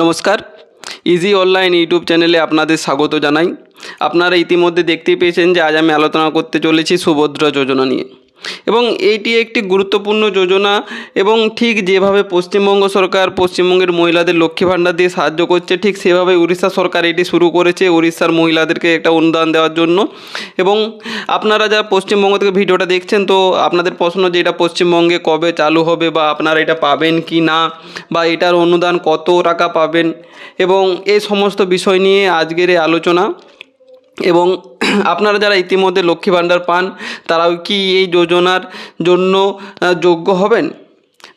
নমস্কার, easy online YouTube চ্যানেলে আপনাদের স্বাগত জানাই। আপনারা ইতিমধ্যে দেখতেই পেয়েছেন যে আজ আমি আলোচনা করতে চলেছি সুভদ্রা যোজনা নিয়ে, এবং এইটি একটি গুরুত্বপূর্ণ যোজনা। এবং ঠিক যেভাবে পশ্চিমবঙ্গ সরকার পশ্চিমবঙ্গের মহিলাদের লক্ষ্মী ভাণ্ডার দিয়ে সাহায্য করছে, ঠিক সেভাবে উড়িষ্যা সরকার এটি শুরু করেছে উড়িষ্যার মহিলাদেরকে একটা অনুদান দেওয়ার জন্য। এবং আপনারা যারা পশ্চিমবঙ্গ থেকে ভিডিওটা দেখছেন, তো আপনাদের প্রশ্ন যে এটা পশ্চিমবঙ্গে কবে চালু হবে, বা আপনারা এটা পাবেন কি না, বা এটার অনুদান কত টাকা পাবেন, এবং এই সমস্ত বিষয় নিয়ে আজকের এই আলোচনা। এবং আপনারা যারা ইতিমধ্যে লক্ষ্মী ভাণ্ডার পান, তারাও কি এই যোজনার জন্য যোগ্য হবেন?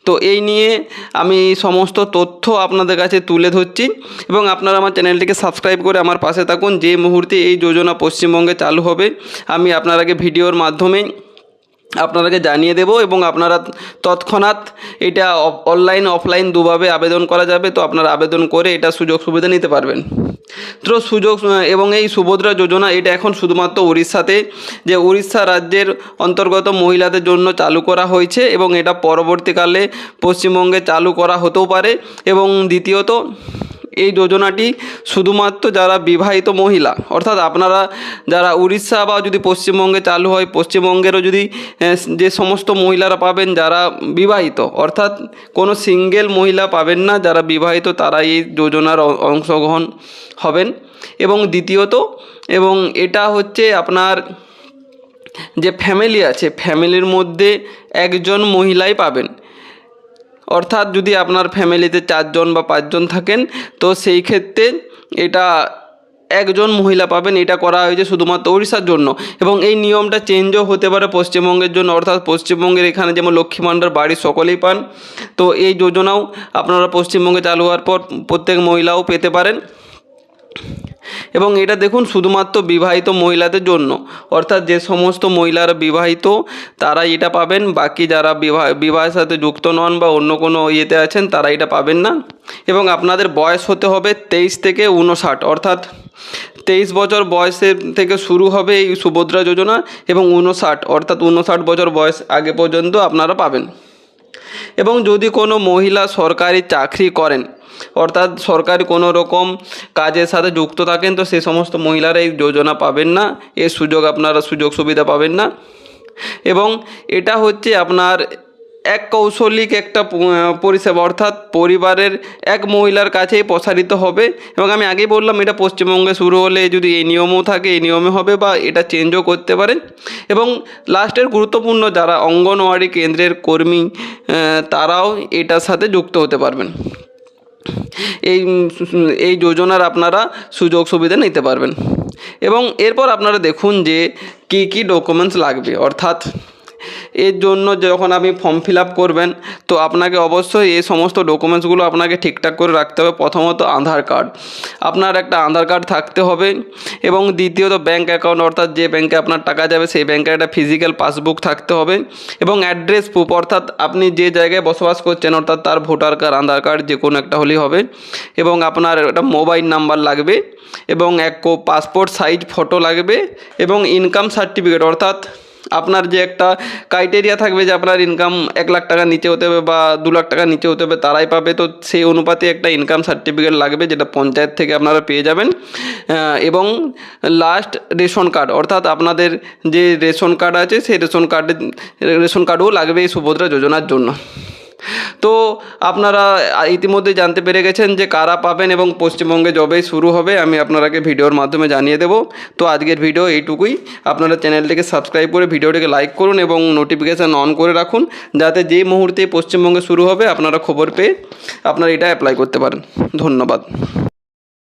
তো এই নিয়ে আমি সমস্ত তথ্য আপনাদের কাছে তুলে ধরছি, এবং আপনারা আমার চ্যানেলটিকে সাবস্ক্রাইব করে আমার পাশে থাকুন। যে মুহূর্তে এই যোজনা পশ্চিমবঙ্গে চালু হবে, আমি আপনারাকে ভিডিওর মাধ্যমে আপনাদেরকে জানিয়ে দেব, এবং আপনারা তৎক্ষণাৎ এটা অনলাইন অফলাইন দুভাবে আবেদন করা যাবে। তো আপনারা আবেদন করে এটা সুযোগ সুবিধা নিতে পারবেন। তো এবং এই সুভদ্রা যোজনা এটা এখন শুধুমাত্র উড়িষ্যাতে, যে উড়িষ্যা রাজ্যের অন্তর্গত মহিলাদের জন্য চালু করা হয়েছে, এবং এটা পরবর্তীকালে পশ্চিমবঙ্গে চালু করা হতেও পারে। এবং দ্বিতীয়ত, এই যোজনাটি শুধুমাত্র যারা বিবাহিত মহিলা, অর্থাৎ আপনারা যারা উড়িষ্যা বা যদি পশ্চিমবঙ্গে চালু হয়, পশ্চিমবঙ্গেরও যদি যে সমস্ত মহিলারা পাবেন যারা বিবাহিত, অর্থাৎ কোনো সিঙ্গেল মহিলা পাবেন না, যারা বিবাহিত তারা এই যোজনার অংশগ্রহণ হবেন। এবং দ্বিতীয়ত, এবং এটা হচ্ছে আপনার যে ফ্যামিলি আছে, ফ্যামিলির মধ্যে একজন মহিলাই পাবেন। অর্থাৎ যদি আপনার ফ্যামিলিতে 4 জন বা 5 জন থাকেন, তো সেই ক্ষেত্রে এটা একজন মহিলা পাবেন। এটা করা হয়েছে শুধুমাত্র উড়িষ্যার জন্য, এবং এই নিয়মটা চেঞ্জও হতে পারে পশ্চিমবঙ্গের জন্য। অর্থাৎ পশ্চিমবঙ্গের এখানে যেমন লক্ষ্মী ভাণ্ডার বাড়ির সকলেই পান, তো এই যোজনাও আপনারা পশ্চিমবঙ্গে চালু হওয়ার পর প্রত্যেক মহিলাও পেতে পারেন। এবং এটা দেখুন শুধুমাত্র বিবাহিত মহিলাদের জন্য, অর্থাৎ যে সমস্ত মহিলারা বিবাহিত তারা এটা পাবেন। বাকি যারা বিবাহের সাথে যুক্ত নন বা অন্য কোনো ইয়েতে আছেন, তারা এটা পাবেন না। এবং আপনাদের বয়স হতে হবে 23 থেকে 59, অর্থাৎ 23 বছর বয়সের থেকে শুরু হবে এই সুভদ্রা যোজনা, এবং 59 অর্থাৎ 59 বছর বয়স আগে পর্যন্ত আপনারা পাবেন। এবং যদি কোনো মহিলা সরকারি চাকরি করেন, অর্থাৎ সরকারি কোনো রকম কাজের সাথে যুক্ত থাকেন, তো সেই সমস্ত মহিলারা এই যোজনা পাবেন না, এই আপনারা সুযোগ সুবিধা পাবেন না। এবং এটা হচ্ছে আপনার এক কৌশলিক একটা পরিষেবা, অর্থাৎ পরিবারের এক মহিলার কাছেই প্রসারিত হবে। এবং আমি আগেই বললাম, এটা পশ্চিমবঙ্গে শুরু হলে যদি এই নিয়মও থাকে, এই নিয়মে হবে, বা এটা চেঞ্জও করতে পারে। এবং লাস্টের গুরুত্বপূর্ণ যারা অঙ্গনওয়াড়ি কেন্দ্রের কর্মী, তারাও এটার সাথে যুক্ত হতে পারবেন। এই যোজনার আপনারা সুযোগ সুবিধা নিতে পারবেন। এবং এরপর আপনারা দেখুন যে কী কী ডকুমেন্টস লাগবে। অর্থাৎ এর জন্য যখন আপনি ফর্ম ফিল আপ করবেন, তো আপনাকে অবশ্যই এই সমস্ত ডকুমেন্টসগুলো আপনাকে ঠিকঠাক করে রাখতে হবে। প্রথমত আধার কার্ড, আপনার একটা আধার কার্ড থাকতে হবে। এবং দ্বিতীয়ত ব্যাঙ্ক অ্যাকাউন্ট, অর্থাৎ যে ব্যাঙ্কে আপনার টাকা যাবে সেই ব্যাঙ্কের একটা ফিজিক্যাল পাসবুক থাকতে হবে। এবং অ্যাড্রেস প্রুফ, অর্থাৎ আপনি যে জায়গায় বসবাস করছেন, অর্থাৎ তার ভোটার কার্ড, আধার কার্ড যে কোনো একটা হলেই হবে। এবং আপনার একটা মোবাইল নাম্বার লাগবে, এবং এক পাসপোর্ট সাইজ ফটো লাগবে, এবং ইনকাম সার্টিফিকেট, অর্থাৎ আপনার যে একটা ক্রাইটেরিয়া থাকবে যে আপনার ইনকাম 1 লাখ টাকার নিচে হতে হবে বা 2 লাখ টাকার নিচে হতে হবে, তারাই পাবে। তো সেই অনুপাতে একটা ইনকাম সার্টিফিকেট লাগবে, যেটা পঞ্চায়েত থেকে আপনারা পেয়ে যাবেন। এবং লাস্ট রেশন কার্ড, অর্থাৎ আপনাদের যে রেশন কার্ড আছে সেই রেশন কার্ডও লাগবে এই সুভদ্রা যোজনার জন্য। তো আপনারা ইতিমধ্যে জানতে পেরে গেছেন যে কারা পাবেন, এবং পশ্চিমবঙ্গে যবেই শুরু হবে আমি আপনারাকে ভিডিওর মাধ্যমে জানিয়ে দেব। তো আজকের ভিডিও এইটুকুই। আপনারা চ্যানেলটিকে সাবস্ক্রাইব করে ভিডিওটিকে লাইক করুন, এবং নোটিফিকেশান অন করে রাখুন, যাতে যেই মুহূর্তে পশ্চিমবঙ্গে শুরু হবে আপনারা খবর পেয়ে আপনারা এটা অ্যাপ্লাই করতে পারেন। ধন্যবাদ।